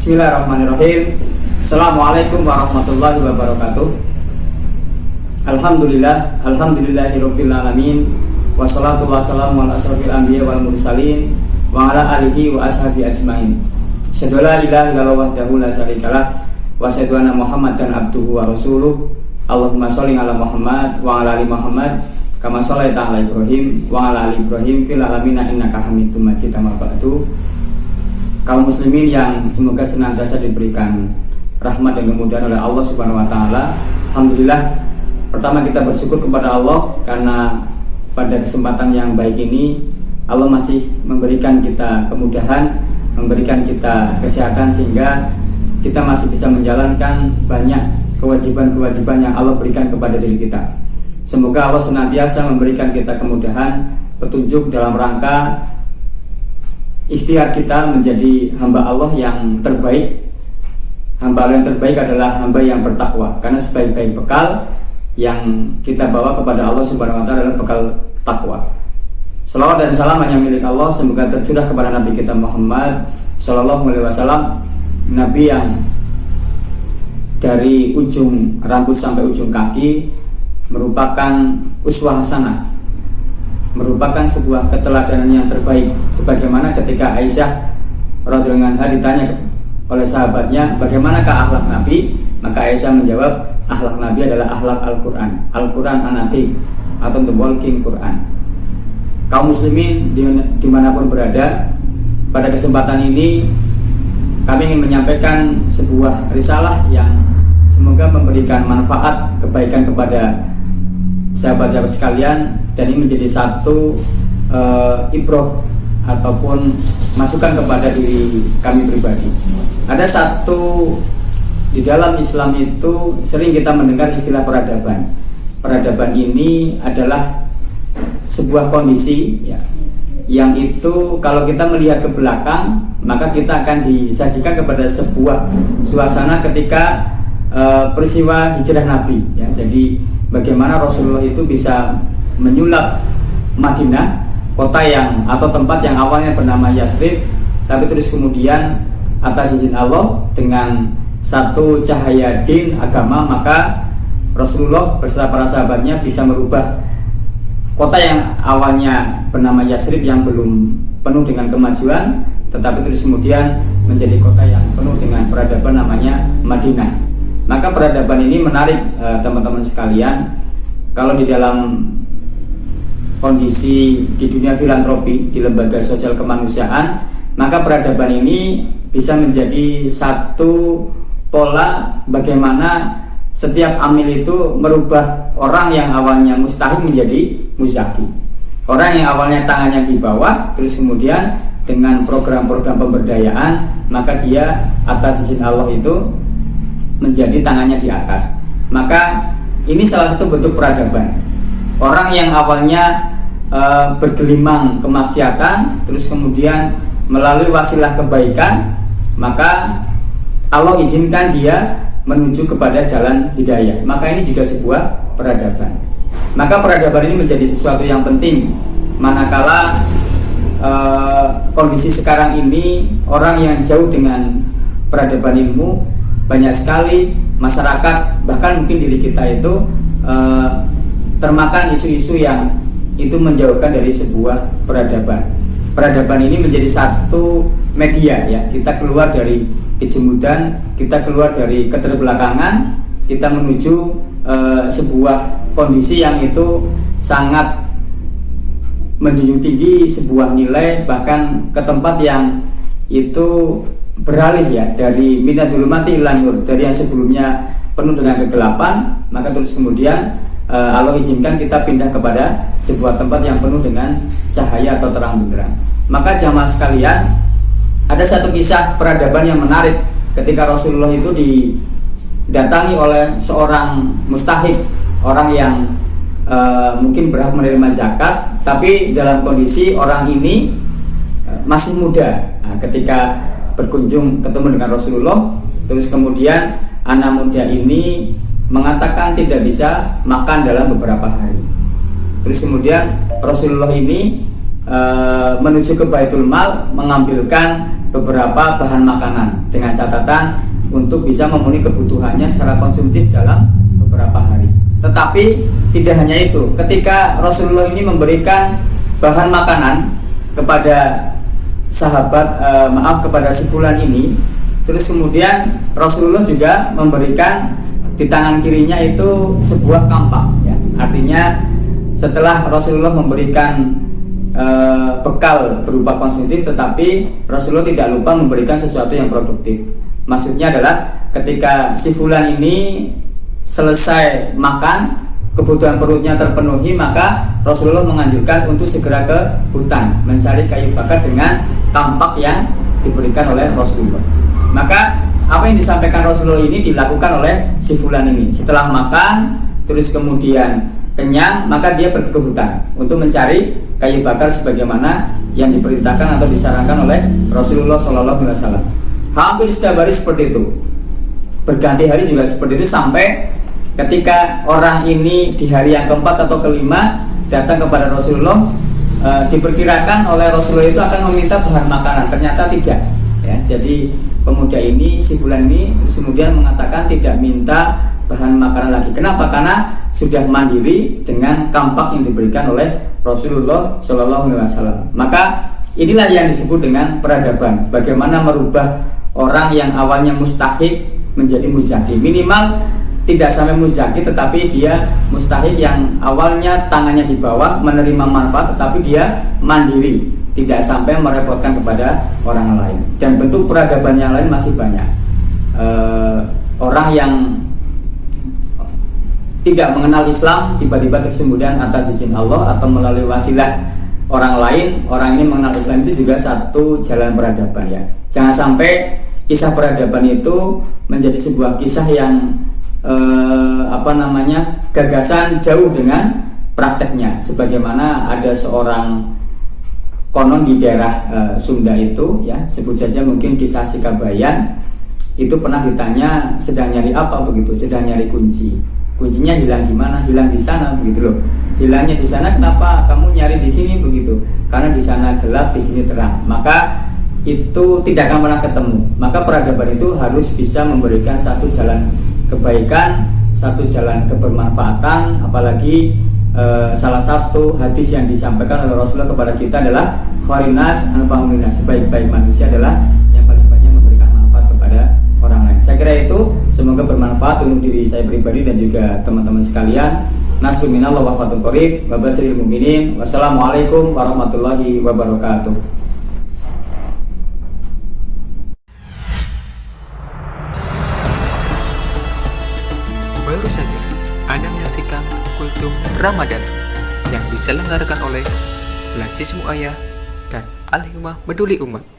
Bismillahirrahmanirrahim. Assalamualaikum warahmatullahi wabarakatuh. Alhamdulillahirabbil alamin. Wassalatu wassalamu ala asyrofil anbiya wal mursalin wa ala alihi wa ashabi ajmain. Asyhadu la ilaha illallah wahdahu la syarikalah wa asyhadu anna Muhammadan abduhu wa rasuluh. Allahumma sholli ala Muhammad wa ala ali Muhammad kama shallaita ala Ibrahim wa ala ali Ibrahim fil alamin innaka Hamidum Majid. Amma ba'du. Kaum muslimin yang semoga senantiasa diberikan rahmat dan kemudahan oleh Allah Subhanahu wa taala. Alhamdulillah, pertama kita bersyukur kepada Allah karena pada kesempatan yang baik ini Allah masih memberikan kita kemudahan, memberikan kita kesehatan sehingga kita masih bisa menjalankan banyak kewajiban-kewajiban yang Allah berikan kepada diri kita. Semoga Allah senantiasa memberikan kita kemudahan, petunjuk dalam rangka ikhtiar kita menjadi hamba Allah yang terbaik. Hamba Allah yang terbaik adalah hamba yang bertakwa, karena sebaik-baik bekal yang kita bawa kepada Allah Subhanahu wa taala adalah bekal takwa. Salawat dan salam hanya milik Allah, semoga tercurah kepada Nabi kita Muhammad sallallahu alaihi wasallam, Nabi yang dari ujung rambut sampai ujung kaki merupakan uswah hasanah, merupakan sebuah keteladanan yang terbaik. Sebagaimana ketika Aisyah radhiyallahu anha ditanya oleh sahabatnya, bagaimanakah akhlak Nabi? Maka Aisyah menjawab, akhlak Nabi adalah akhlak Al-Quran. Al-Quran anati atau the walking Quran. Kaum muslimin dimanapun berada, pada kesempatan ini kami ingin menyampaikan sebuah risalah yang semoga memberikan manfaat kebaikan kepada sahabat-sahabat sekalian, dan ini menjadi satu ibroh ataupun masukan kepada diri kami pribadi. Ada satu di dalam Islam itu sering kita mendengar istilah peradaban. Peradaban ini adalah sebuah kondisi ya, yang itu kalau kita melihat ke belakang maka kita akan disajikan kepada sebuah suasana ketika peristiwa hijrah Nabi ya. Jadi bagaimana Rasulullah itu bisa menyulap Madinah, kota yang atau tempat yang awalnya bernama Yathrib, tapi terus kemudian atas izin Allah dengan satu cahaya din agama, maka Rasulullah beserta para sahabatnya bisa merubah kota yang awalnya bernama Yathrib yang belum penuh dengan kemajuan, tetapi terus kemudian menjadi kota yang penuh dengan peradaban namanya Madinah. Maka peradaban ini menarik teman-teman sekalian. Kalau di dalam kondisi di dunia filantropi, di lembaga sosial kemanusiaan, maka peradaban ini bisa menjadi satu pola bagaimana setiap amil itu merubah orang yang awalnya mustahik menjadi muzaki. Orang yang awalnya tangannya di bawah, terus kemudian dengan program-program pemberdayaan, maka dia atas izin Allah itu menjadi tangannya di atas. Maka ini salah satu bentuk peradaban. Orang yang awalnya bergelimang kemaksiatan, terus kemudian melalui wasilah kebaikan, maka Allah izinkan dia menuju kepada jalan hidayah. Maka ini juga sebuah peradaban. Maka peradaban ini menjadi sesuatu yang penting manakala kondisi sekarang ini orang yang jauh dengan peradaban ilmu, banyak sekali masyarakat, bahkan mungkin diri kita itu termakan isu-isu yang itu menjauhkan dari sebuah peradaban. Peradaban ini menjadi satu media ya, kita keluar dari kejemudan, kita keluar dari keterbelakangan, kita menuju sebuah kondisi yang itu sangat menjunjung tinggi sebuah nilai, bahkan ke tempat yang itu beralih ya, dari minadul mati ilan nur, dari yang sebelumnya penuh dengan kegelapan, maka terus kemudian Allah izinkan kita pindah kepada sebuah tempat yang penuh dengan cahaya atau terang benderang. Maka jamaah sekalian, ada satu kisah peradaban yang menarik ketika Rasulullah itu didatangi oleh seorang mustahik, orang yang mungkin berhak menerima zakat, tapi dalam kondisi orang ini masih muda. Nah, ketika berkunjung ketemu dengan Rasulullah, terus kemudian anak muda ini mengatakan tidak bisa makan dalam beberapa hari. Terus kemudian Rasulullah ini menuju ke Baitul Mal mengambilkan beberapa bahan makanan dengan catatan untuk bisa memenuhi kebutuhannya secara konsumtif dalam beberapa hari. Tetapi tidak hanya itu, ketika Rasulullah ini memberikan bahan makanan kepada kepada si fulan ini, terus kemudian Rasulullah juga memberikan di tangan kirinya itu sebuah kampak, ya. Artinya setelah Rasulullah memberikan bekal berupa konsumtif, tetapi Rasulullah tidak lupa memberikan sesuatu yang produktif. Maksudnya adalah ketika si fulan ini selesai makan, kebutuhan perutnya terpenuhi, maka Rasulullah menganjurkan untuk segera ke hutan mencari kayu bakar dengan kampak yang diberikan oleh Rasulullah. Maka apa yang disampaikan Rasulullah ini dilakukan oleh si fulan ini. Setelah makan, terus kemudian kenyang, maka dia pergi ke hutan untuk mencari kayu bakar sebagaimana yang diperintahkan atau disarankan oleh Rasulullah SAW. Hampir setiap hari seperti itu, berganti hari juga seperti itu, sampai ketika orang ini di hari yang keempat atau kelima datang kepada Rasulullah, diperkirakan oleh Rasulullah itu akan meminta bahan makanan, ternyata tidak, ya. Jadi pemuda ini, si fulan ini kemudian mengatakan tidak minta bahan makanan lagi. Kenapa? Karena sudah mandiri dengan kampak yang diberikan oleh Rasulullah SAW. Maka inilah yang disebut dengan peradaban. Bagaimana merubah orang yang awalnya mustahik menjadi muzaki. Minimal tidak sampai muzaki, tetapi dia mustahik yang awalnya tangannya di bawah menerima manfaat, tetapi dia mandiri, tidak sampai merepotkan kepada orang lain. Dan bentuk peradaban yang lain masih banyak. Orang yang tidak mengenal Islam tiba-tiba kemudian atas izin Allah atau melalui wasilah orang lain, orang ini mengenal Islam, itu juga satu jalan peradaban, ya. Jangan sampai kisah peradaban itu menjadi sebuah kisah yang gagasan jauh dengan prakteknya. Sebagaimana ada seorang konon di daerah Sunda itu, ya, sebut saja mungkin kisah Sikabayan, itu pernah ditanya sedang nyari apa begitu, sedang nyari kunci. Kuncinya hilang di mana? Hilang di sana, begitu loh. Hilangnya di sana, kenapa kamu nyari di sini begitu? Karena di sana gelap, di sini terang. Maka itu tidak akan pernah ketemu. Maka peradaban itu harus bisa memberikan satu jalan kebaikan, satu jalan kebermanfaatan. Apalagi salah satu hadis yang disampaikan oleh Rasulullah kepada kita adalah khairunas anfa'un linnas, sebaik-baik manusia adalah yang paling banyak memberikan manfaat kepada orang lain. Saya kira itu, semoga bermanfaat untuk diri saya pribadi dan juga teman-teman sekalian. Nasrun minallah wa fathun qarib wa basyiril mu'minin. Wassalamualaikum warahmatullahi wabarakatuh. Baru saja Anda menyaksikan Kultum Ramadan yang diselenggarakan oleh Lazis Mu'ayah dan Al-Hikmah Peduli Umat.